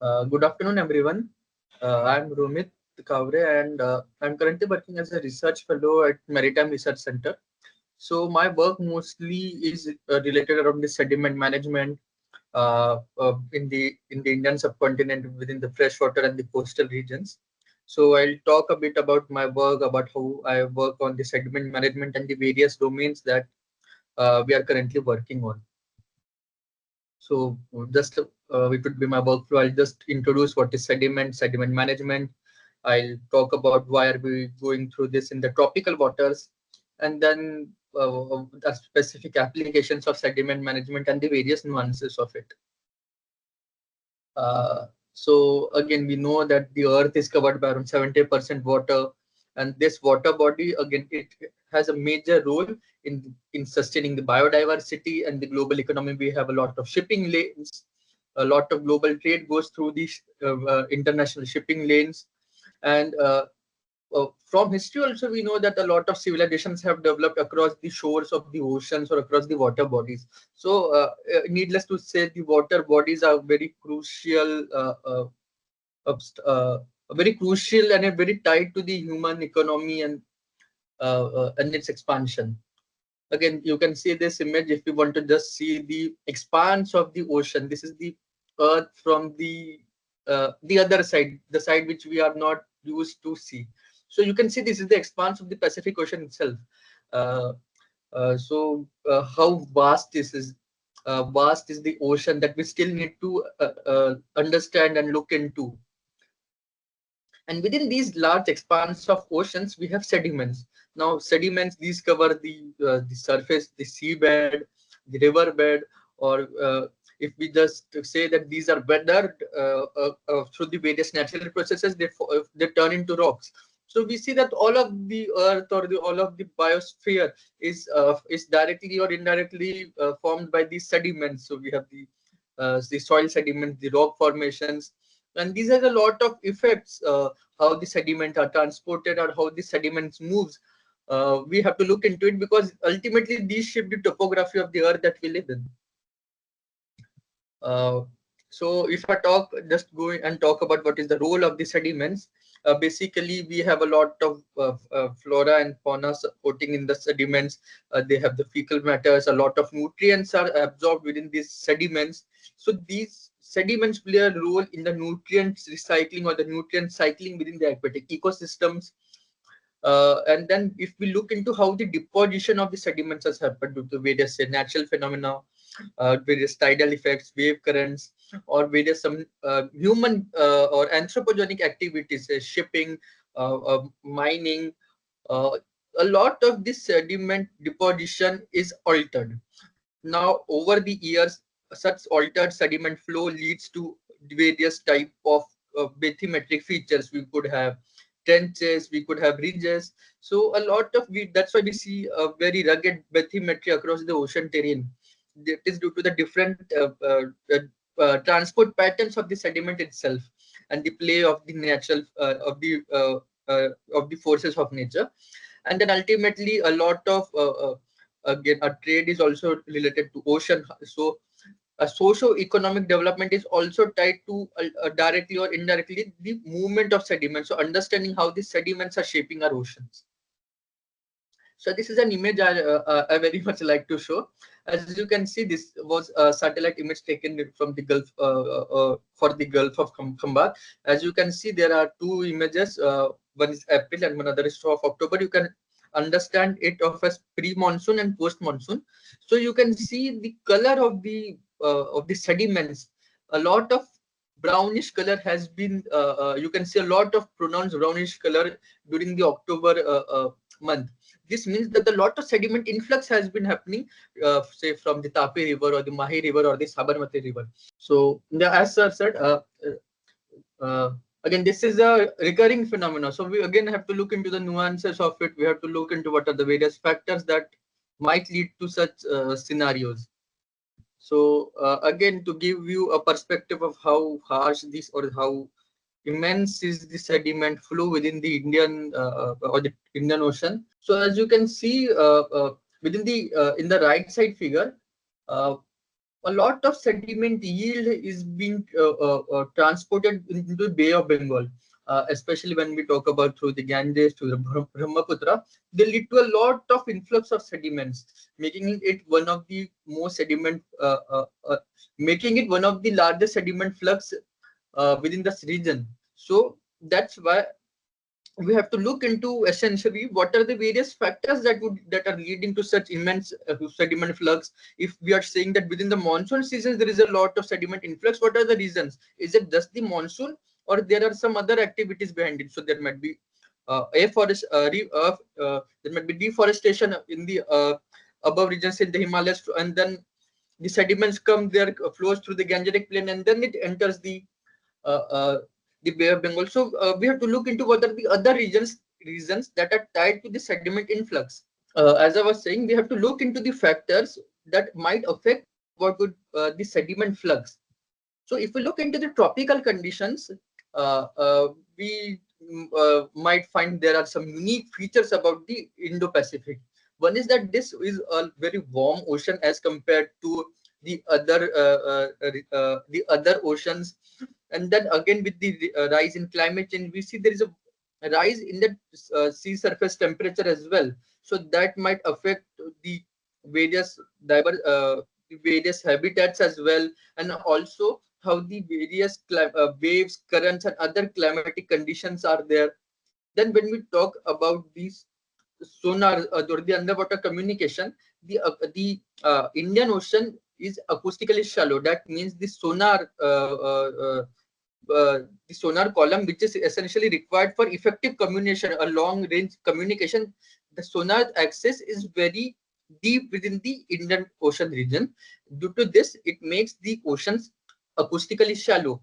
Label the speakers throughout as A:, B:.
A: Good afternoon, everyone. I'm Romit Kawre, and I'm currently working as a research fellow at Maritime Research Centre. So my work mostly is related around the sediment management in the Indian subcontinent within the freshwater and the coastal regions. So I'll talk a bit about my work, about how I work on the sediment management and the various domains that we are currently working on. So just it would be my workflow. I'll just introduce what is sediment management. I'll talk about why are we going through this in the tropical waters, and then the specific applications of sediment management and the various nuances of it. So again, we know that the Earth is covered by around 70% water, and this water body, again, it has a major role in sustaining the biodiversity and the global economy. We have a lot of shipping lanes, a lot of global trade goes through these international shipping lanes, and from history also we know that a lot of civilizations have developed across the shores of the oceans or across the water bodies. So needless to say, the water bodies are very crucial, very crucial and very tied to the human economy and its expansion. Again, you can see this image if you want to just see the expanse of the ocean. This is the Earth from the other side, the side which we are not used to see. So you can see this is the expanse of the Pacific Ocean itself. How vast this is. Vast is the ocean that we still need to understand and look into. And within these large expanse of oceans, we have sediments. Now, sediments, these cover the surface, the seabed, the riverbed, or if we just say that these are weathered through the various natural processes, they turn into rocks. So we see that all of the earth or all of the biosphere is directly or indirectly formed by these sediments. So we have the soil sediments, the rock formations, and these have a lot of effects. How the sediment are transported or how the sediments moves. We have to look into it because ultimately these shape the topography of the earth that we live in. So if I just go and talk about what is the role of the sediments, basically we have a lot of flora and fauna supporting in the sediments. They have the fecal matters, a lot of nutrients are absorbed within these sediments. So these sediments play a role in the nutrients recycling or the nutrient cycling within the aquatic ecosystems. And then if we look into how the deposition of the sediments has happened due to various natural phenomena, various tidal effects, wave currents, or various some human or anthropogenic activities, shipping, mining, a lot of this sediment deposition is altered. Now, over the years, such altered sediment flow leads to various type of bathymetric features. We could have trenches, we could have ridges. So a lot of that's why we see a very rugged bathymetry across the ocean terrain. That is due to the different transport patterns of the sediment itself and the play of the natural of the forces of nature. And then ultimately a lot of again, a trade is also related to ocean. So a socio-economic development is also tied to directly or indirectly the movement of sediments. So understanding how the sediments are shaping our oceans. So this is an image I very much like to show. As you can see, this was a satellite image taken from the Gulf for the Gulf of Khambat. As you can see, there are two images. One is April and one other is of October. You can understand it of as pre-monsoon and post-monsoon. So you can see the color of the sediments. A lot of brownish color has been. You can see a lot of pronounced brownish color during the October month. This means that a lot of sediment influx has been happening, say from the Tapi River or the Mahi River or the Sabarmati River. So, as sir said, again, this is a recurring phenomenon. So we again have to look into the nuances of it. We have to look into what are the various factors that might lead to such scenarios. So again, to give you a perspective of how harsh this or how immense is the sediment flow within the Indian or the Indian Ocean. So as you can see within the in the right side figure, a lot of sediment yield is being transported into the Bay of Bengal, especially when we talk about through the Ganges to the Brahmaputra. They lead to a lot of influx of sediments, making it one of the most making it one of the largest sediment flux within this region. So that's why we have to look into essentially what are the various factors that are leading to such immense sediment flux. If we are saying that within the monsoon seasons there is a lot of sediment influx, what are the reasons? Is it just the monsoon, or there are some other activities behind it? So there might be there might be deforestation in the above regions in the Himalayas, and then the sediments come there, flows through the Gangetic plain, and then it enters uh, uh, the Bay of Bengal. So we have to look into what are the other reasons that are tied to the sediment influx. As I was saying, we have to look into the factors that might affect what would the sediment flux. So if we look into the tropical conditions, we might find there are some unique features about the Indo-Pacific. One is that this is a very warm ocean as compared to the other oceans, and then again with the rise in climate change, we see there is a rise in the sea surface temperature as well. So that might affect the various the various habitats as well, and also how the various waves, currents, and other climatic conditions are there. Then when we talk about these sonar or the underwater communication, the Indian Ocean is acoustically shallow. That means the sonar column, which is essentially required for effective communication, a long range communication, the sonar axis is very deep within the Indian Ocean region. Due to this, it makes the oceans acoustically shallow.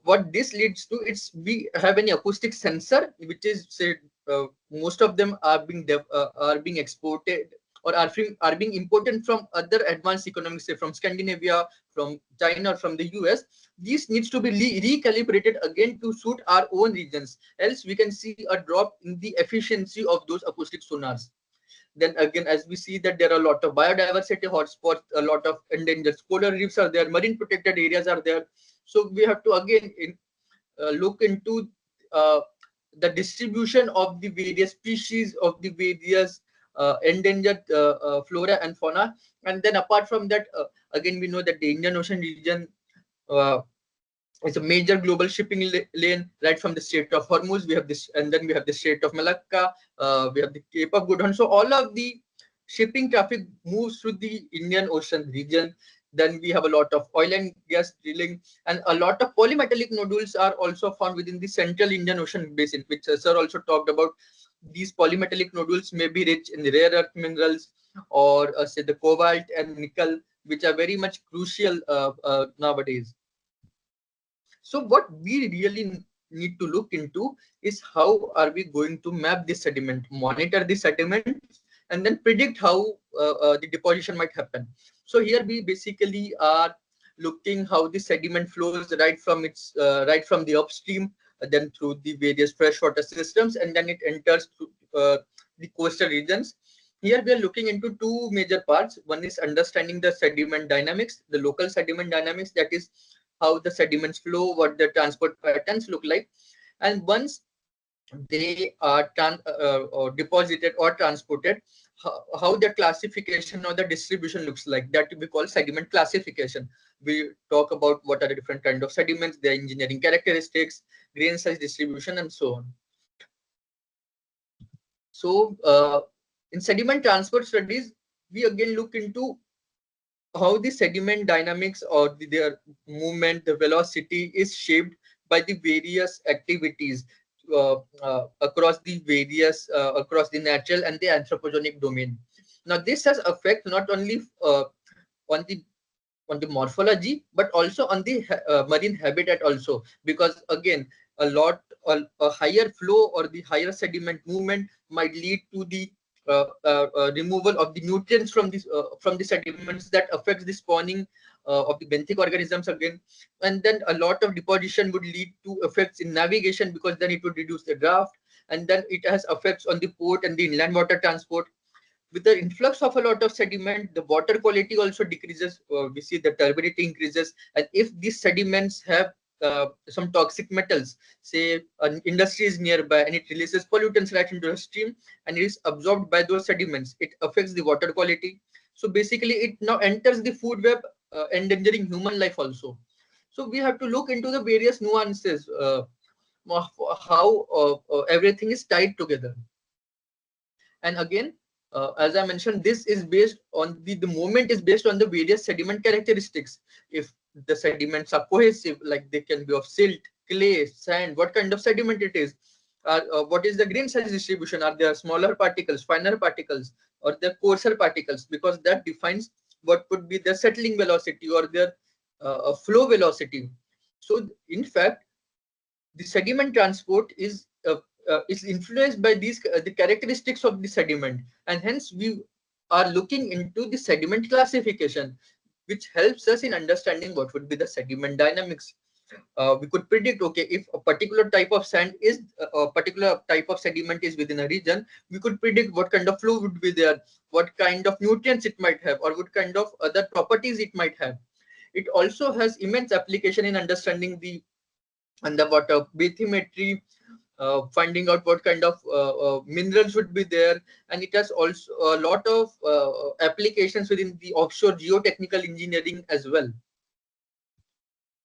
A: What this leads to, it's we have any acoustic sensor, which is say most of them are being exported or are being imported from other advanced economies, say from Scandinavia, from China, or from the US. This needs to be recalibrated again to suit our own regions, else we can see a drop in the efficiency of those acoustic sonars. Then again, as we see that there are a lot of biodiversity hotspots, a lot of endangered coral reefs are there, marine protected areas are there. So we have to again look into uh, the distribution of the various species of the various endangered flora and fauna. And then apart from that, again, we know that the Indian Ocean region uh, it's a major global shipping lane right from the Strait of Hormuz. We have this, and then we have the Strait of Malacca. We have the Cape of Good Hope. So all of the shipping traffic moves through the Indian Ocean region. Then we have a lot of oil and gas drilling, and a lot of polymetallic nodules are also found within the central Indian Ocean basin, which Sir also talked about. These polymetallic nodules may be rich in the rare earth minerals, or say the cobalt and nickel, which are very much crucial nowadays. So what we really need to look into is how are we going to map the sediment, monitor the sediment, and then predict how the deposition might happen. So here we basically are looking how the sediment flows right from the upstream, then through the various freshwater systems, and then it enters through the coastal regions. Here we are looking into two major parts. One is understanding the sediment dynamics, the local sediment dynamics, that is how the sediments flow, what the transport patterns look like. And once they are or deposited or transported, how the classification or the distribution looks like. That we call sediment classification. We talk about what are the different kind of sediments, their engineering characteristics, grain size distribution, and so on. So in sediment transport studies, we again look into how the sediment dynamics or their movement, the velocity is shaped by the various activities across the natural and the anthropogenic domain. Now, this has effect not only on the morphology, but also on the marine habitat also, because again, a higher flow or the higher sediment movement might lead to the removal of the nutrients from the sediments that affects the spawning of the benthic organisms again. And then a lot of deposition would lead to effects in navigation, because then it would reduce the draft, and then it has effects on the port and the inland water transport. with the influx of a lot of sediment, the water quality also decreases. We see the turbidity increases, and if these sediments have some toxic metals, say an industry is nearby and it releases pollutants right into the stream and it is absorbed by those sediments, it affects the water quality. So basically, it now enters the food web, endangering human life also. So we have to look into the various nuances, of how everything is tied together. And again, as I mentioned, this is based on the moment is based on the various sediment characteristics. If the sediments are cohesive, like they can be of silt, clay, sand, what kind of sediment it is, what is the grain size distribution, are there smaller particles, finer particles, or the coarser particles, because that defines what could be the settling velocity or their flow velocity. So in fact, the sediment transport is influenced by these the characteristics of the sediment, and hence we are looking into the sediment classification, which helps us in understanding what would be the sediment dynamics. We could predict, okay, if a particular type of sand is a particular type of sediment is within a region, we could predict what kind of flow would be there, what kind of nutrients it might have, or what kind of other properties it might have. It also has immense application in understanding the underwater bathymetry, finding out what kind of minerals would be there, and it has also a lot of applications within the offshore geotechnical engineering as well.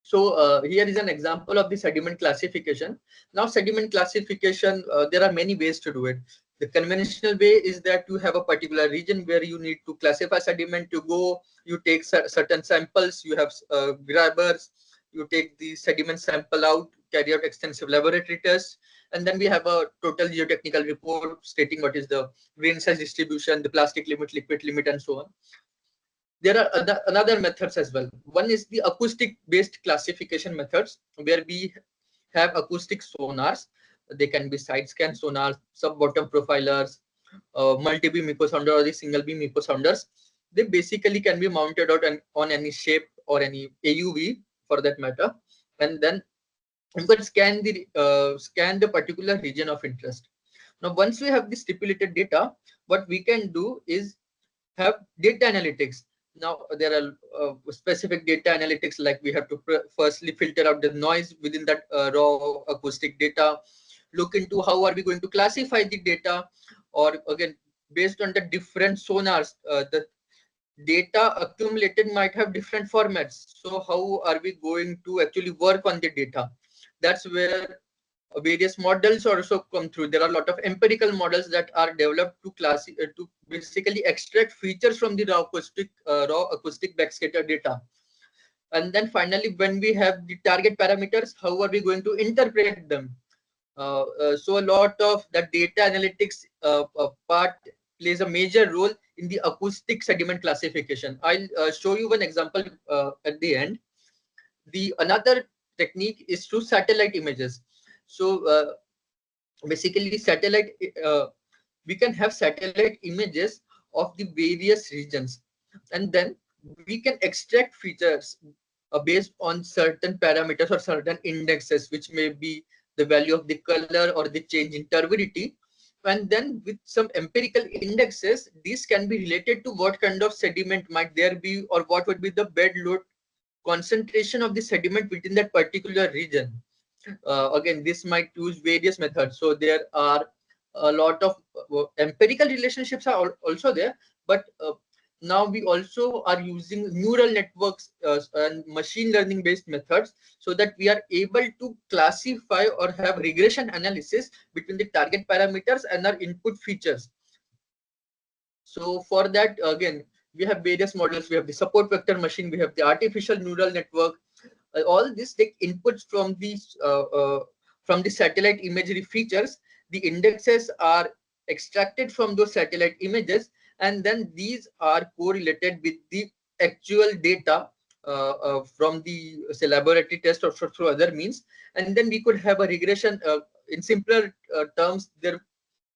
A: So here is an example of the sediment classification. Now, sediment classification, there are many ways to do it. The conventional way is that you have a particular region where you need to classify sediment. You take certain samples, you have grabbers, you take the sediment sample out, carry out extensive laboratory tests, and then we have a total geotechnical report stating what is the grain size distribution, the plastic limit, liquid limit, and so on. There are another methods as well. One is the acoustic based classification methods, where we have acoustic sonars. They can be side scan sonars, sub bottom profilers, multi-beam echo sounder, or the single beam echo sounders. They basically can be mounted out on any shape or any AUV for that matter, and then you can scan the particular region of interest. Now, once we have the stipulated data, what we can do is have data analytics. Now, there are specific data analytics, like we have to firstly filter out the noise within that raw acoustic data, look into how are we going to classify the data, or again, based on the different sonars, the data accumulated might have different formats. So how are we going to actually work on the data? That's where various models also come through. There are a lot of empirical models that are developed to basically extract features from the raw acoustic backscatter data. And then finally, when we have the target parameters, how are we going to interpret them? So a lot of the data analytics part plays a major role in the acoustic sediment classification. I'll show you one example at the end. The another technique is through satellite images. So basically, we can have satellite images of the various regions, and then we can extract features based on certain parameters or certain indexes, which may be the value of the color or the change in turbidity. And then with some empirical indexes, these can be related to what kind of sediment might there be, or what would be the bed load concentration of the sediment within that particular region. Again, this might use various methods. So there are a lot of empirical relationships are also there, but now we also are using neural networks and machine learning based methods, so that we are able to classify or have regression analysis between the target parameters and our input features. So for that, again, we have various models. We have the support vector machine, we have the artificial neural network. All this take inputs from the satellite imagery features. The indexes are extracted from those satellite images, and then these are correlated with the actual data from the, say, laboratory test or through other means. And then we could have a regression. In simpler terms, there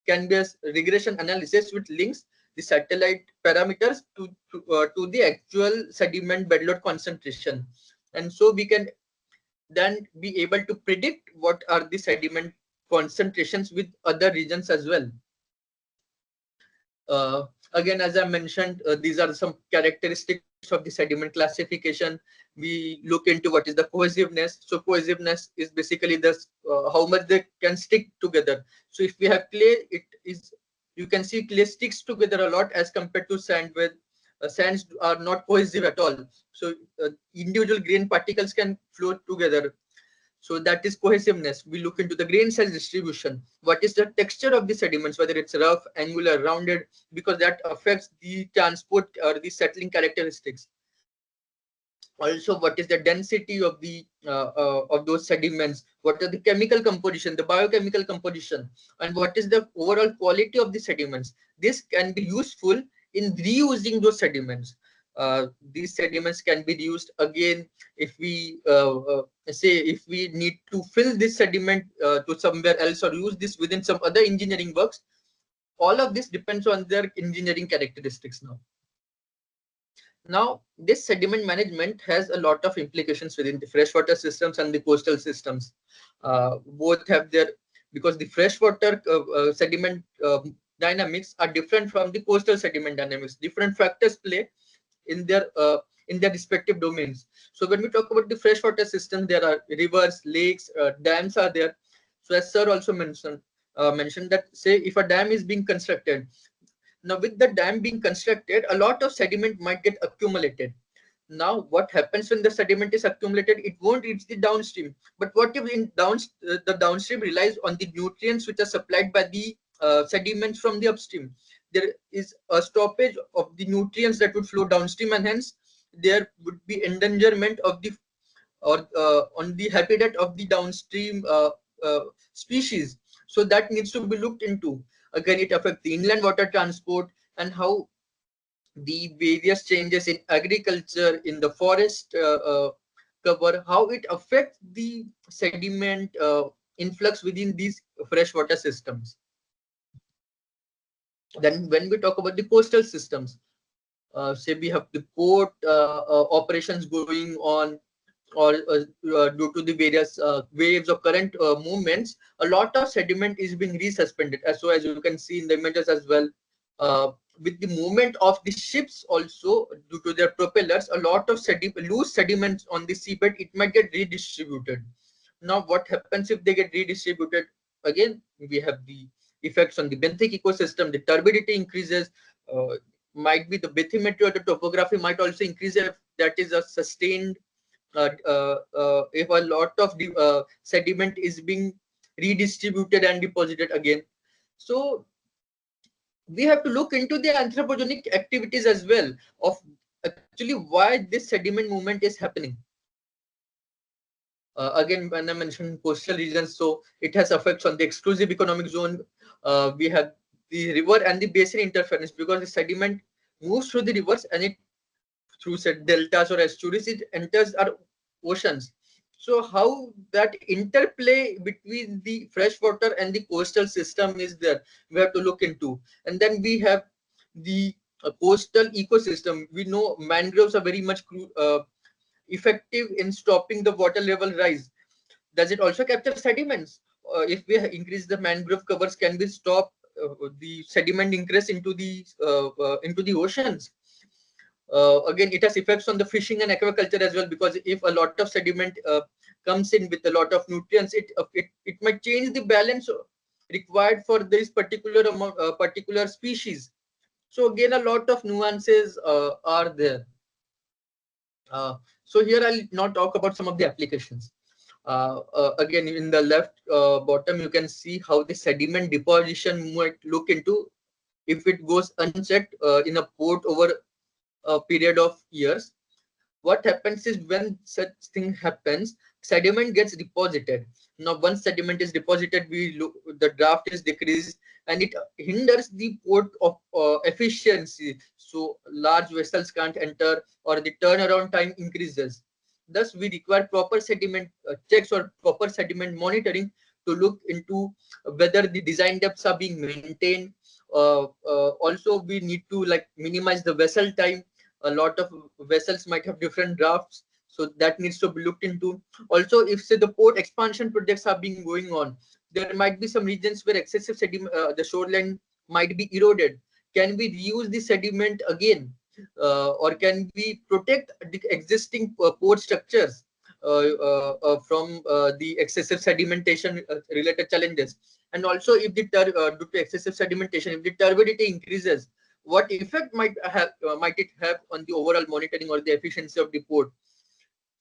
A: can be a regression analysis which links the satellite parameters to the actual sediment bed load concentration. And so we can then be able to predict what are the sediment concentrations with other regions as well. Again, as I mentioned, these are some characteristics of the sediment classification. We look into what is the cohesiveness. So cohesiveness is basically this how much they can stick together. So if we have clay, it is, you can see clay sticks together a lot as compared to sand, where sands are not cohesive at all. So individual grain particles can float together. So that is cohesiveness. We look into the grain size distribution. What is the texture of the sediments, whether it's rough, angular, rounded, because that affects the transport or the settling characteristics. Also, what is the density of those sediments? What are the chemical composition, the biochemical composition, and what is the overall quality of the sediments? This can be useful in reusing those sediments. These sediments can be reused again if we say if we need to fill this sediment to somewhere else or use this within some other engineering works. All of this depends on their engineering characteristics now. Now, this sediment management has a lot of implications within the freshwater systems and the coastal systems. Both have their, because the freshwater sediment dynamics are different from the coastal sediment dynamics. Different factors play in their respective domains. So when we talk about the freshwater system, there are rivers, lakes, dams are there. So as sir also mentioned that, say if a dam is being constructed, now with the dam being constructed, a lot of sediment might get accumulated. Now what happens when the sediment is accumulated? It won't reach the downstream. But what if the downstream relies on the nutrients which are supplied by the sediments from the upstream? There is a stoppage of the nutrients that would flow downstream, and hence there would be endangerment of the or on the habitat of the downstream species. So that needs to be looked into. Again, it affects the inland water transport and how the various changes in agriculture, in the forest cover, how it affects the sediment influx within these freshwater systems. Then when we talk about the coastal systems, say we have the port operations going on, or due to the various waves or current movements, a lot of sediment is being resuspended. So as you can see in the images as well, with the movement of the ships also, due to their propellers, a lot of loose sediments on the seabed, it might get redistributed. Now what happens if they get redistributed? Again, we have the effects on the benthic ecosystem. The turbidity increases, might be the bathymetry or the topography might also increase if that is a sustained if a lot of sediment is being redistributed and deposited again. So we have to look into the anthropogenic activities as well of actually why this sediment movement is happening. Again, when I mentioned coastal regions, so it has effects on the exclusive economic zone. We have the river and the basin interference, because the sediment moves through the rivers and it through said deltas or estuaries, it enters our oceans. So how that interplay between the freshwater and the coastal system is there, we have to look into. And then we have the coastal ecosystem. We know mangroves are very much effective in stopping the water level rise. Does it also capture sediments? If we increase the mangrove covers, can we stop the sediment increase into the oceans? Again, it has effects on the fishing and aquaculture as well, because if a lot of sediment comes in with a lot of nutrients, it might change the balance required for this particular amount, particular species. So again, a lot of nuances are there. So here I'll now talk about some of the applications. Again, in the left bottom, you can see how the sediment deposition might look into if it goes unchecked in a port over a period of years. What happens is, when such thing happens, sediment gets deposited. Now once sediment is deposited, the draft is decreased and it hinders the port of efficiency. So large vessels can't enter, or the turnaround time increases. Thus we require proper sediment checks or proper sediment monitoring to look into whether the design depths are being maintained. Also we need to minimize the vessel time. A lot of vessels might have different drafts, so that needs to be looked into. Also, if say the port expansion projects are being going on, there might be some regions where excessive sediment, the shoreline might be eroded. can we reuse the sediment again, or can we protect the existing port structures from the excessive sedimentation related challenges? And also, if the due to excessive sedimentation, if the turbidity increases, what effect might it have on the overall monitoring or the efficiency of the port?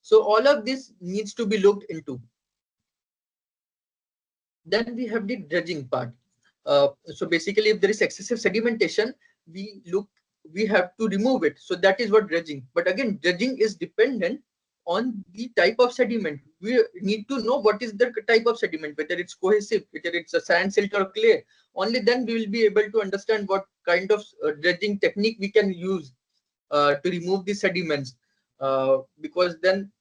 A: So all of this needs to be looked into. Then we have the dredging part. So basically, if there is excessive sedimentation, we have to remove it. So that is what dredging. But again, dredging is dependent on the type of sediment. We need to know what is the type of sediment, whether it's cohesive, whether it's a sand, silt, or clay. Only then we will be able to understand what kind of dredging technique we can use to remove the sediments. Because then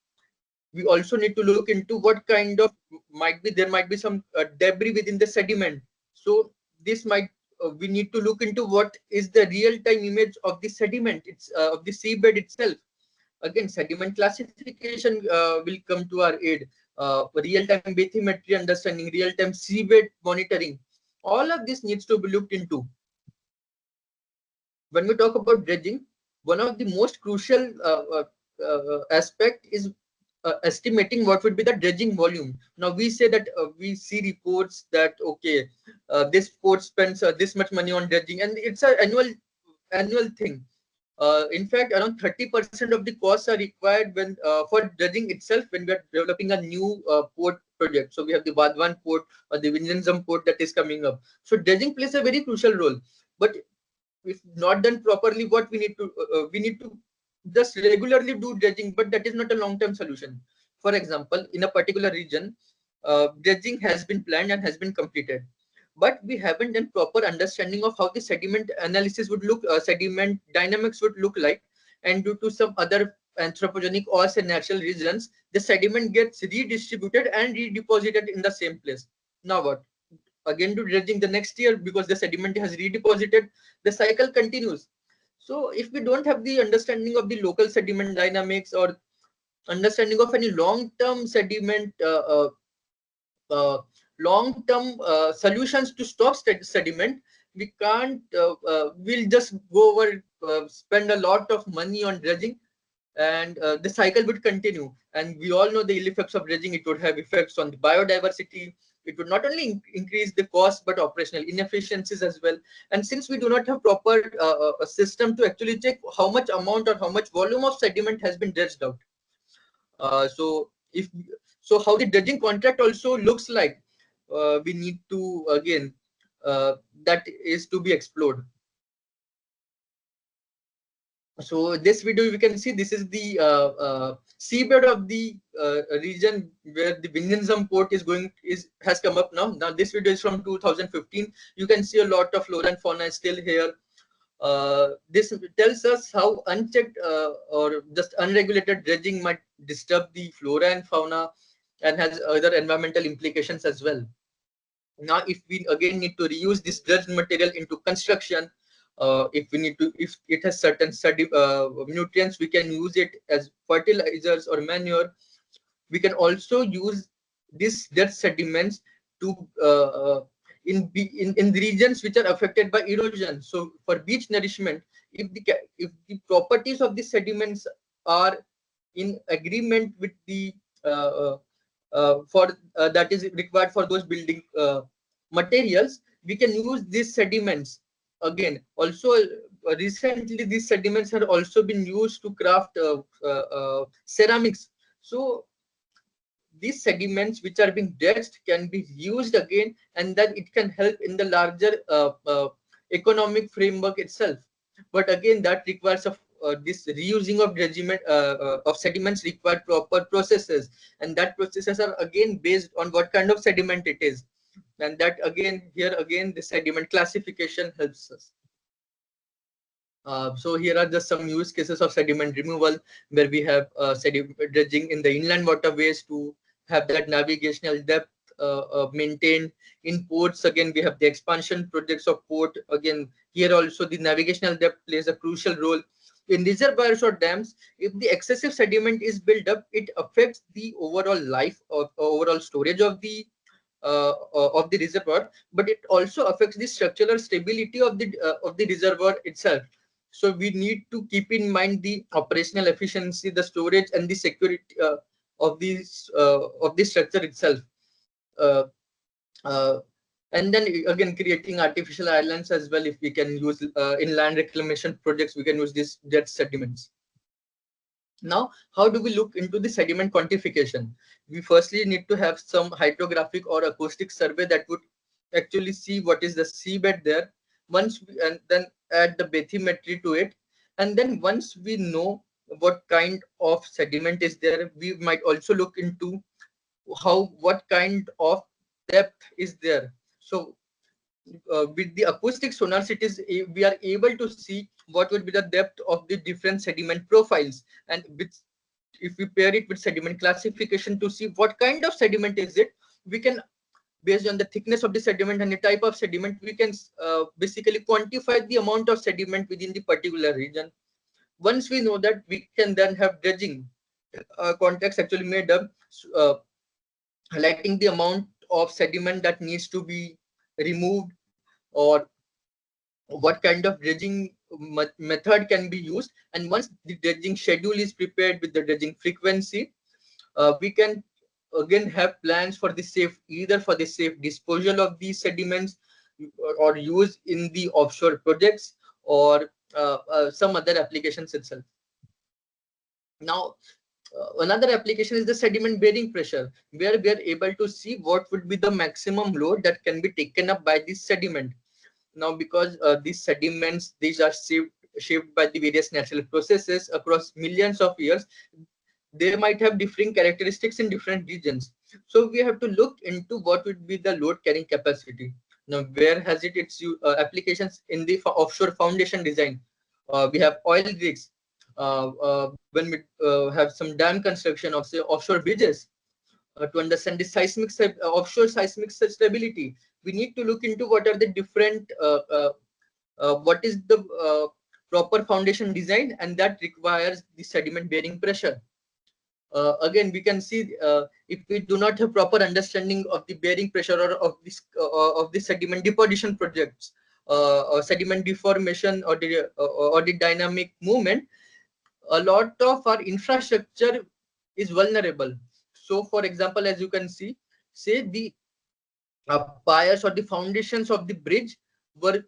A: we also need to look into what kind of there might be some debris within the sediment. So this might we need to look into what is the real-time image of the sediment, it's of the seabed itself. Again, sediment classification will come to our aid. Real-time bathymetry understanding, real-time seabed monitoring, all of this needs to be looked into. When we talk about dredging, one of the most crucial aspect is estimating what would be the dredging volume. Now we say that we see reports that okay, this port spends this much money on dredging, and it's an annual thing. In fact, around 30% of the costs are required when for dredging itself when we are developing a new port project. So we have the Vadwan port or the Vinjamzam port that is coming up. So dredging plays a very crucial role. But if not done properly, what we need to just regularly do dredging, but that is not a long-term solution. For example, in a particular region, dredging has been planned and has been completed, but we haven't done proper understanding of how the sediment analysis would look, sediment dynamics would look like, and due to some other anthropogenic or natural reasons, the sediment gets redistributed and redeposited in the same place. Now what? Again do dredging the next year because the sediment has redeposited. The cycle continues. So if we don't have the understanding of the local sediment dynamics or understanding of any long-term sediment long-term solutions to stop sediment, we can't we'll just go over spend a lot of money on dredging, and the cycle would continue. And we all know the ill effects of dredging. It would have effects on the biodiversity. It would not only increase the cost but operational inefficiencies as well. And since we do not have proper a system to actually check how much amount or how much volume of sediment has been dredged out, so how the dredging contract also looks like, we need to again that is to be explored. So this video we can see this is the seabed of the region where the Vinjamzam port has come up now. Now this video is from 2015. You can see a lot of flora and fauna is still here. This tells us how unchecked or just unregulated dredging might disturb the flora and fauna and has other environmental implications as well. Now, if we again need to reuse this dredged material into construction, if it has certain nutrients, we can use it as fertilizers or manure. We can also use these dredged sediments to in the regions which are affected by erosion. So for beach nourishment, if the properties of the sediments are in agreement with the that is required for those building materials, we can use these sediments again. Also, recently these sediments have also been used to craft ceramics. So these sediments which are being dredged can be used again, and then it can help in the larger economic framework itself. But again, that requires this reusing of of sediments require proper processes, and that processes are again based on what kind of sediment it is. And that again, here again, the sediment classification helps us. So here are just some use cases of sediment removal, where we have sediment dredging in the inland waterways to have that navigational depth maintained. In ports, again, we have the expansion projects of port. Again, here also the navigational depth plays a crucial role. In reservoirs or dams, if the excessive sediment is built up, it affects the overall life or overall storage of the of the reservoir, but it also affects the structural stability of the reservoir itself. So we need to keep in mind the operational efficiency, the storage, and the security of the structure itself. Uh, uh, and then again, creating artificial islands as well. If we can use in land reclamation projects, we can use these dead sediments. Now, how do we look into the sediment quantification? We firstly need to have some hydrographic or acoustic survey that would actually see what is the seabed there. And then add the bathymetry to it. And then once we know what kind of sediment is there, we might also look into what kind of depth is there. So with the acoustic sonars, we are able to see what would be the depth of the different sediment profiles, and if we pair it with sediment classification to see what kind of sediment is it, we can, based on the thickness of the sediment and the type of sediment, we can basically quantify the amount of sediment within the particular region. Once we know that, we can then have dredging context actually made up, uh, highlighting the amount of sediment that needs to be removed, or what kind of dredging method can be used. And once the dredging schedule is prepared with the dredging frequency, we can again have plans for the safe, either for the safe disposal of these sediments, or use in the offshore projects, or some other applications itself. Now, another application is the sediment bearing pressure, where we are able to see what would be the maximum load that can be taken up by this sediment. Now, because these sediments, these are shaped by the various natural processes across millions of years, they might have differing characteristics in different regions. So we have to look into what would be the load carrying capacity. Now, where has its applications in the offshore foundation design? We have oil rigs. When we have some dam construction of, say, offshore bridges, to understand the offshore seismic stability, we need to look into what are the different what is the proper foundation design, and that requires the sediment bearing pressure. Again, we can see if we do not have proper understanding of the bearing pressure, or of the sediment deposition projects, or sediment deformation, or the dynamic movement, a lot of our infrastructure is vulnerable. So, for example, as you can see, say the piers or the foundations of the bridge were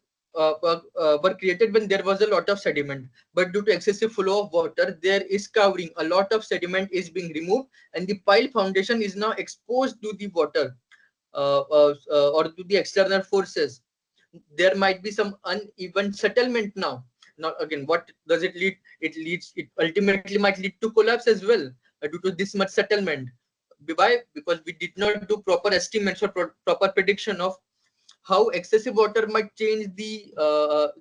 A: created when there was a lot of sediment, but due to excessive flow of water, there is covering. A lot of sediment is being removed, and the pile foundation is now exposed to the water, or to the external forces. There might be some uneven settlement now. Now, again, what does it lead? It ultimately might lead to collapse as well, due to this much settlement. Why? Because we did not do proper estimates or proper prediction of how excessive water might change the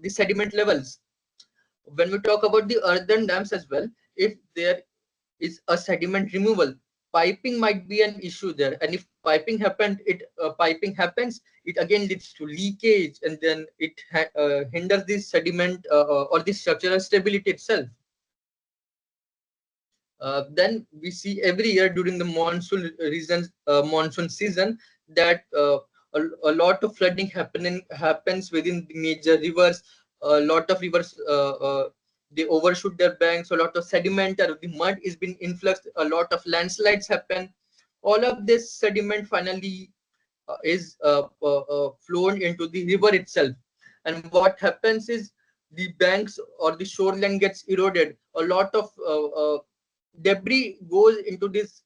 A: sediment levels. When we talk about the earthen dams as well, if there is a sediment removal, piping might be an issue there. And if piping happens, it again leads to leakage, and then it hinders the sediment or the structural stability itself. Then we see every year during the monsoon season that a lot of flooding happens within the major rivers. A lot of rivers they overshoot their banks. A lot of sediment or the mud is being influxed. A lot of landslides happen. All of this sediment finally is flown into the river itself. And what happens is the banks or the shoreline gets eroded. A lot of debris goes into this.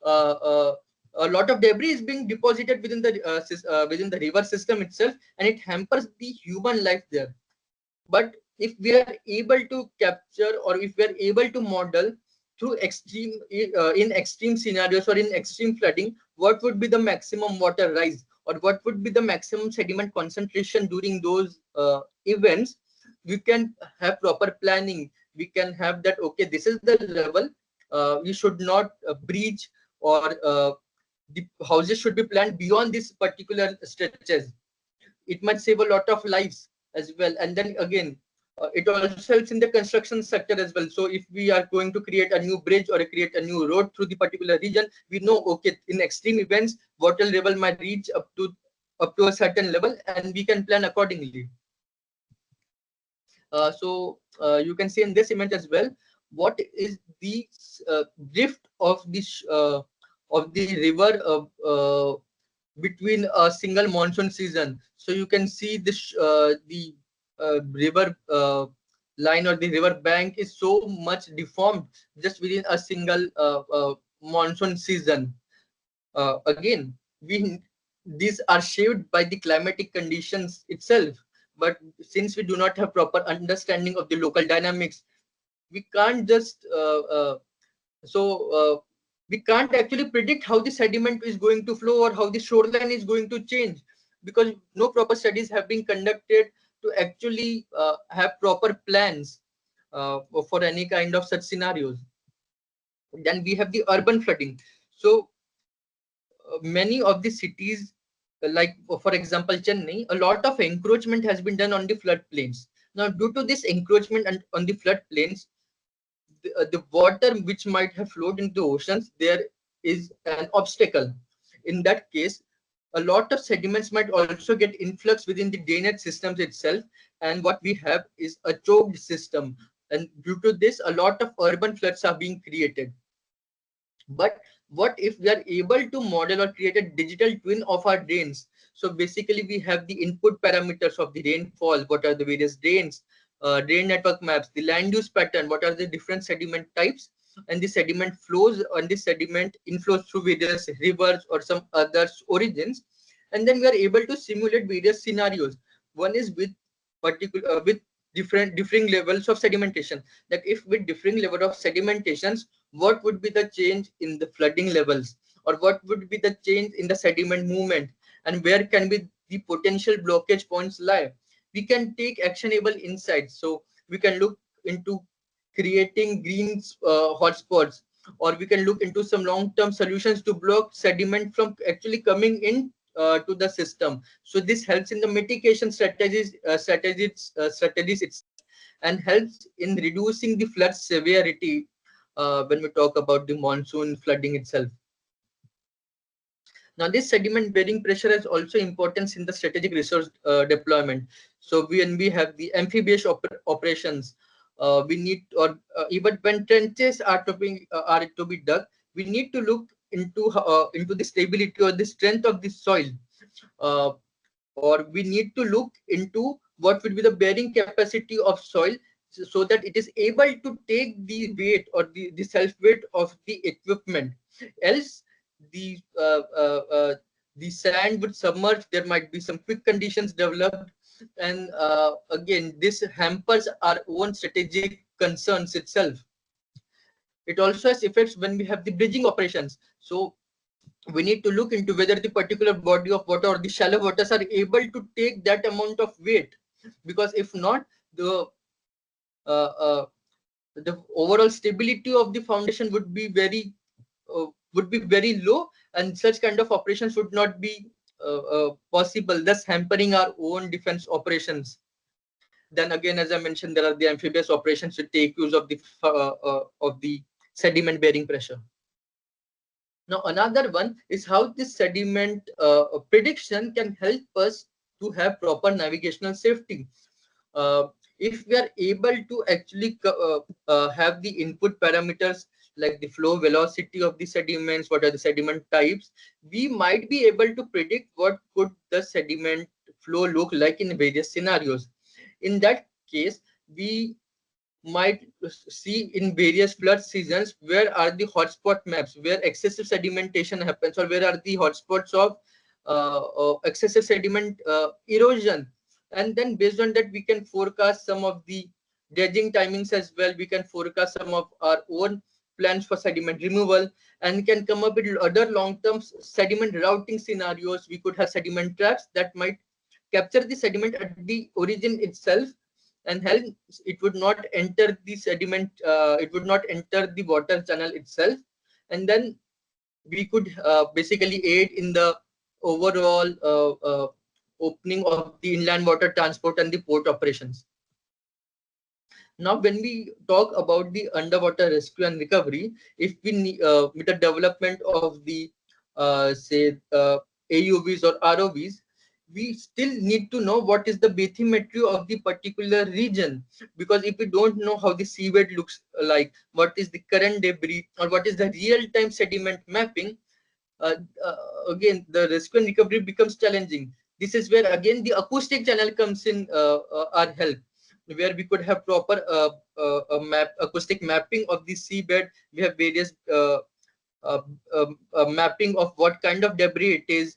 A: Uh, uh, a lot of debris is being deposited within the river system itself, and it hampers the human life there. But if we are able to capture, or if we are able to model through in extreme scenarios or in extreme flooding, what would be the maximum water rise, or what would be the maximum sediment concentration during those events, we can have proper planning. We can have that, okay, this is the level, we should not breach, or the houses should be planned beyond these particular stretches. It might save a lot of lives as well. And then again, It also helps in the construction sector as well. So if we are going to create a new bridge or create a new road through the particular region, we know, okay, in extreme events, water level might reach up to a certain level, and we can plan accordingly. You can see in this image as well, what is the drift of the river between a single monsoon season. So you can see this the river line or the river bank is so much deformed just within a single monsoon season. Again, we these are shaped by the climatic conditions itself, but since we do not have proper understanding of the local dynamics, we can't just so we can't actually predict how the sediment is going to flow or how the shoreline is going to change, because no proper studies have been conducted to actually have proper plans for any kind of such scenarios. Then we have the urban flooding. So many of the cities, like for example Chennai, a lot of encroachment has been done on the floodplains. Now, due to this encroachment on the floodplains, the water which might have flowed into the oceans, there is an obstacle. In that case, a lot of sediments might also get influx within the drainage systems itself, and what we have is a choked system. And due to this, a lot of urban floods are being created. But what if we are able to model or create a digital twin of our drains? So basically, we have the input parameters of the rainfall, what are the various drains, drain network maps, the land use pattern, what are the different sediment types, and the sediment flows and the sediment inflows through various rivers or some other origins. And then we are able to simulate various scenarios. One is with with differing levels of sedimentation. That if with differing level of sedimentations, what would be the change in the flooding levels, or what would be the change in the sediment movement, and where can be the potential blockage points lie. We can take actionable insights. So we can look into creating green hotspots, or we can look into some long-term solutions to block sediment from actually coming in to the system. So this helps in the mitigation strategies itself, and helps in reducing the flood severity when we talk about the monsoon flooding itself. Now, this sediment bearing pressure has also importance in the strategic resource deployment. So when we have the amphibious operations, we need, or even when trenches are to be dug, we need to look into the stability or the strength of the soil, uh, or we need to look into what would be the bearing capacity of soil, so that it is able to take the weight or the self weight of the equipment. Else the the sand would submerge, there might be some quick conditions developed, and again this hampers our own strategic concerns itself. It also has effects when we have the bridging operations. So we need to look into whether the particular body of water or the shallow waters are able to take that amount of weight, because if not, uh, uh, the overall stability of the foundation would be very low, and such kind of operations would not be possible, thus hampering our own defense operations. Then again, as I mentioned, there are the amphibious operations to take use of the sediment bearing pressure. Now, another one is how this sediment prediction can help us to have proper navigational safety. Uh, if we are able to actually have the input parameters like the flow velocity of the sediments, what are the sediment types, we might be able to predict what could the sediment flow look like in various scenarios. In that case, we might see in various flood seasons where are the hotspot maps where excessive sedimentation happens, or where are the hotspots of excessive sediment erosion. And then based on that, we can forecast some of the dredging timings as well. We can forecast some of our own plans for sediment removal, and can come up with other long-term sediment routing scenarios. We could have sediment traps that might capture the sediment at the origin itself, and hence it would not enter the sediment, it would not enter the water channel itself, and then we could basically aid in the overall opening of the inland water transport and the port operations. Now, when we talk about the underwater rescue and recovery, if we with the development of the say AUVs or ROVs, we still need to know what is the bathymetry of the particular region, because if we don't know how the seabed looks like, what is the current debris, or what is the real-time sediment mapping, uh, again the rescue and recovery becomes challenging. This is where again the acoustic channel comes in our help, where we could have proper acoustic mapping of the seabed. We have various uh, mapping of what kind of debris it is.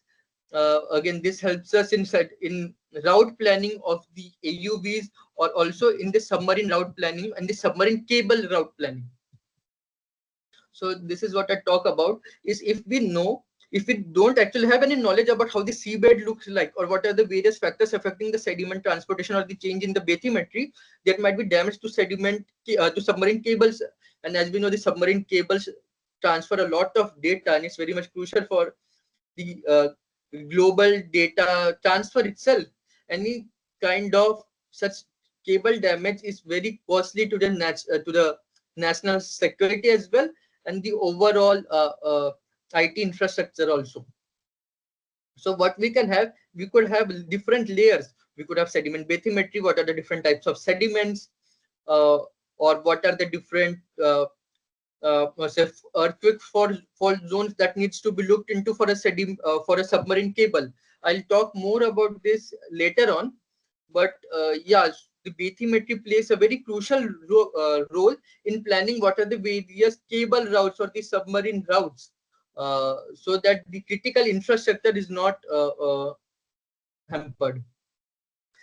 A: Again, this helps us in route planning of the AUVs, or also in the submarine route planning and the submarine cable route planning. So this is what I talk about, is if we don't actually have any knowledge about how the seabed looks like, or what are the various factors affecting the sediment transportation or the change in the bathymetry, there might be damage to sediment to submarine cables. And as we know, the submarine cables transfer a lot of data, and it's very much crucial for the global data transfer itself. Any kind of such cable damage is very costly to the national security as well, and the overall IT infrastructure also. So what we can have, we could have different layers. We could have sediment bathymetry. What are the different types of sediments, uh, or what are the different say earthquake fault zones that needs to be looked into for a submarine cable. I'll talk more about this later on, but yeah, the bathymetry plays a very crucial role in planning what are the various cable routes or the submarine routes, so that the critical infrastructure is not hampered.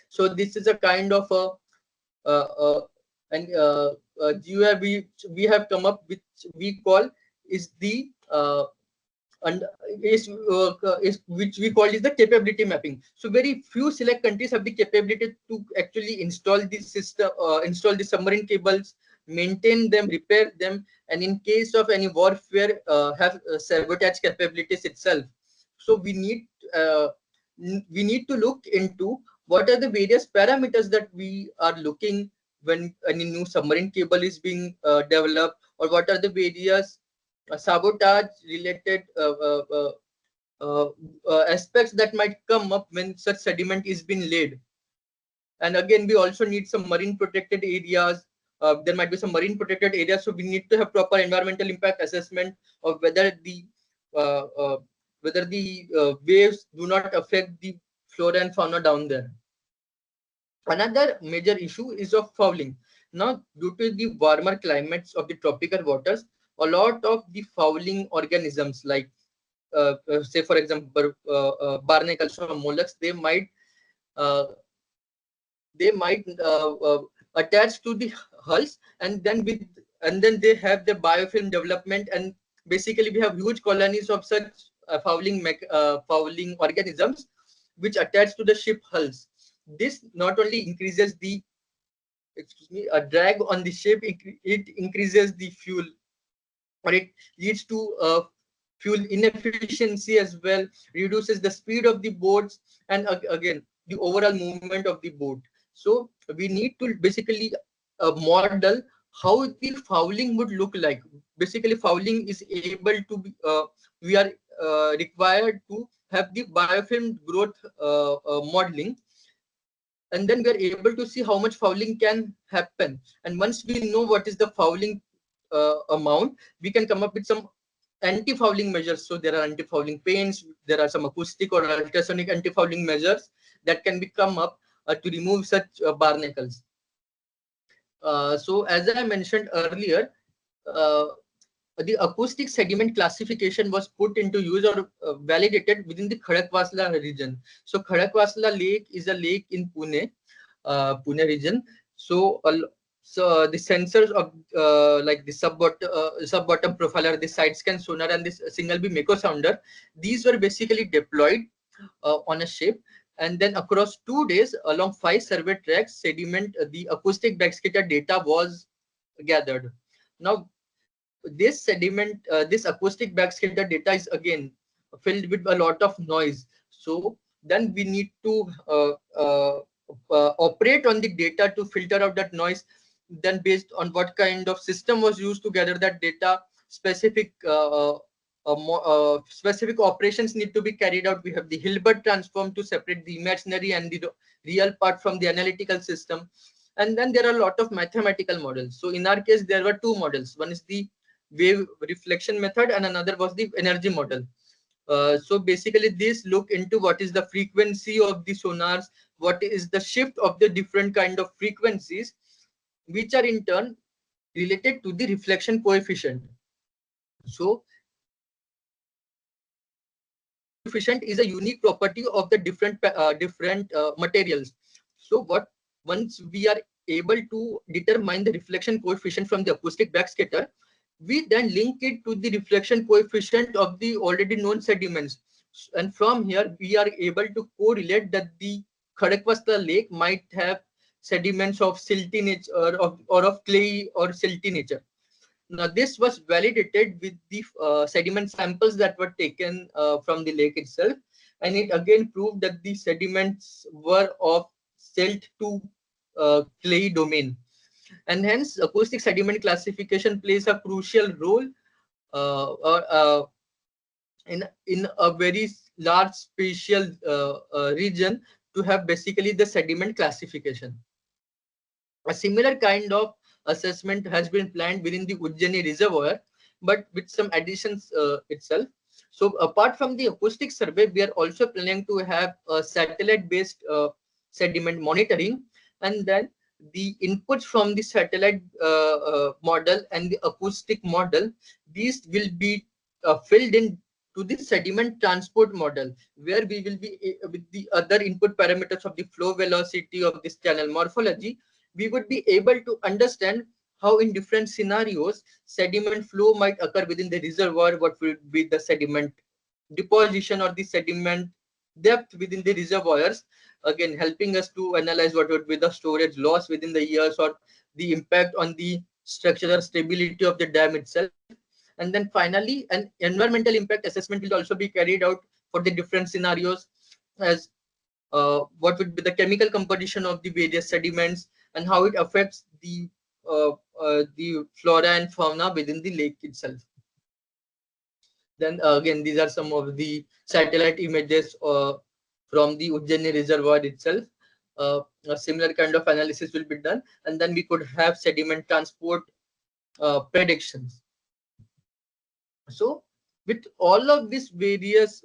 A: So this is a kind of a uh, uh, and GUI we have come up with, we call is the and is which we call is the capability mapping. So very few select countries have the capability to actually install this system, install the submarine cables, maintain them, repair them, and in case of any warfare, have sabotage capabilities itself. So uh, we need to look into what are the various parameters that we are looking when any new submarine cable is being developed, or what are the various sabotage related aspects that might come up when such sediment is being laid. And again, we also need some marine protected areas. There might be some marine protected areas, so we need to have proper environmental impact assessment of uh, uh, whether the waves do not affect the flora and fauna down there. Another major issue is of fouling. Now, due to the warmer climates of the tropical waters, a lot of the fouling organisms, like say for example barnacles or mollusks, uh, they might attach to the hulls, and then they have the biofilm development, and basically we have huge colonies of such fouling organisms which attach to the ship hulls. This not only increases the, excuse me, a drag on the ship, it increases the fuel, or it leads to fuel inefficiency as well, reduces the speed of the boats, and again the overall movement of the boat. So we need to basically model how the fouling would look like. Basically fouling is able to be we are required to have the biofilm growth modeling, and then we are able to see how much fouling can happen. And once we know what is the fouling amount, we can come up with some anti-fouling measures. So there are anti-fouling paints, there are some acoustic or ultrasonic anti-fouling measures that can be come up to remove such barnacles. So as I mentioned earlier, uh, the acoustic sediment classification was put into use or validated within the Khadakwasla region. So Khadakwasla Lake is a lake in Pune, Pune region. So, the sensors of like the sub-bottom profiler, the side scan sonar, and this single beam echo sounder, these were basically deployed on a ship, and then across 2 days, along 5 survey tracks, sediment, the acoustic backscatter data was gathered. Now, this sediment, this acoustic backscatter data is again filled with a lot of noise. So then we need to operate on the data to filter out that noise. then based on what kind of system was used to gather that data, specific specific operations need to be carried out. We have the Hilbert transform to separate the imaginary and the real part from the analytical system. And then there are a lot of mathematical models. So in our case, there were two models. One is the wave reflection method and another was the energy model. So basically this look into what is the frequency of the sonars, what is the shift of the different kind of frequencies, which are in turn related to the reflection coefficient. So coefficient is a unique property of the different materials. So what once we are able to determine the reflection coefficient from the acoustic backscatter, we then link it to the reflection coefficient of the already known sediments. And from here, we are able to correlate that the Khadakvasta lake might have sediments of silty nature or of clay or silty nature. Now, this was validated with the sediment samples that were taken from the lake itself. And it again proved that the sediments were of silt to clay domain. And hence, acoustic sediment classification plays a crucial role in a very large spatial region to have basically the sediment classification. A similar kind of assessment has been planned within the Ujjaini reservoir, but with some additions itself. So apart from the acoustic survey, we are also planning to have a satellite-based sediment monitoring, and then the inputs from the satellite model and the acoustic model, these will be filled in to the sediment transport model, where we will be with the other input parameters of the flow velocity of this channel morphology, we would be able to understand how in different scenarios sediment flow might occur within the reservoir, what will be the sediment deposition or the sediment depth within the reservoirs, again helping us to analyze what would be the storage loss within the years or the impact on the structural stability of the dam itself. And then finally, an environmental impact assessment will also be carried out for the different scenarios, as what would be the chemical composition of the various sediments and how it affects the flora and fauna within the lake itself. Then again, these are some of the satellite images from the Ujjaini reservoir itself. A similar kind of analysis will be done, and then we could have sediment transport predictions. So with all of these various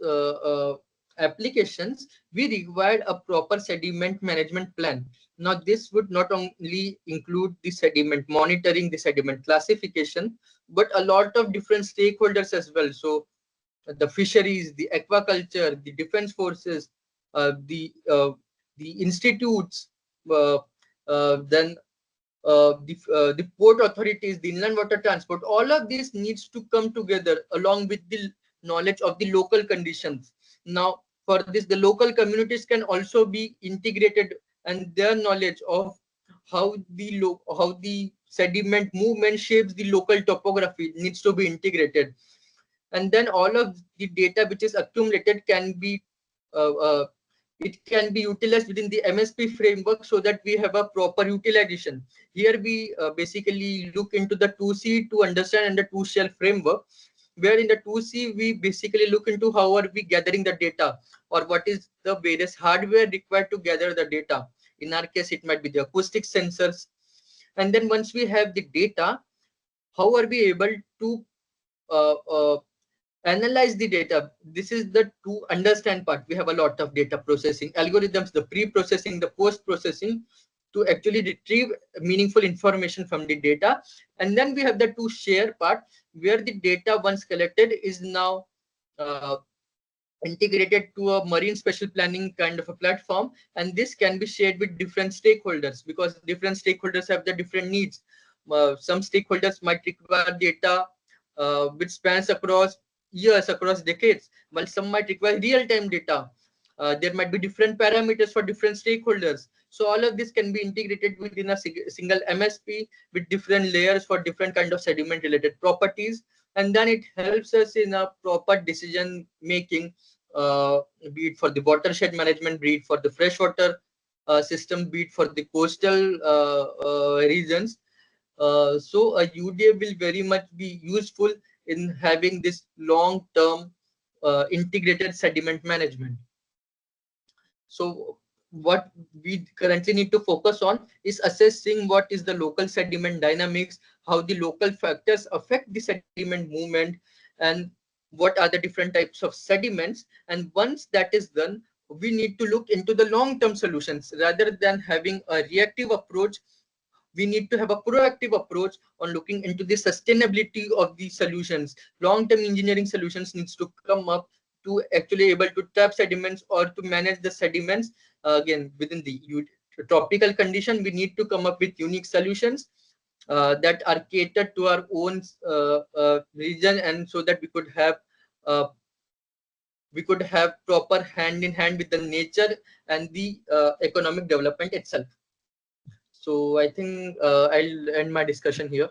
A: applications, we required a proper sediment management plan. Now, this would not only include the sediment monitoring, the sediment classification, but a lot of different stakeholders as well. So the fisheries, the aquaculture, the defense forces, the institutes, then the port authorities, the inland water transport, all of this needs to come together along with the knowledge of the local conditions. Now, for this, the local communities can also be integrated, and their knowledge of how the sediment movement shapes the local topography needs to be integrated. And then all of the data which is accumulated can be it can be utilized within the MSP framework so that we have a proper utilization. Here we basically look into the 2C to understand and the 2Shell framework, where in the 2C we basically look into how are we gathering the data or what is the various hardware required to gather the data. In our case, it might be the acoustic sensors. And then once we have the data, how are we able to analyze the data? This is the to understand part. We have a lot of data processing algorithms, the pre-processing, the post-processing, to actually retrieve meaningful information from the data. And then we have the to share part, where the data once collected is now integrated to a marine special planning kind of a platform, and this can be shared with different stakeholders, because different stakeholders have the different needs. Some stakeholders might require data which spans across years, across decades, while some might require real-time data. There might be different parameters for different stakeholders. So all of this can be integrated within a single MSP with different layers for different kind of sediment related properties. And then it helps us in a proper decision making, be it for the watershed management, be it for the freshwater system, be it for the coastal regions. So a UDA will very much be useful in having this long-term integrated sediment management. So what we currently need to focus on is assessing what is the local sediment dynamics, how the local factors affect the sediment movement, and what are the different types of sediments. And once that is done, we need to look into the long-term solutions rather than having a reactive approach. We need to have a proactive approach on looking into the sustainability of the solutions. Long-term engineering solutions needs to come up to actually able to trap sediments or to manage the sediments. Again, within the tropical condition, we need to come up with unique solutions that are catered to our own region, and so that uh, we could have proper hand in hand with the nature and the economic development itself. So I think I'll end my discussion here.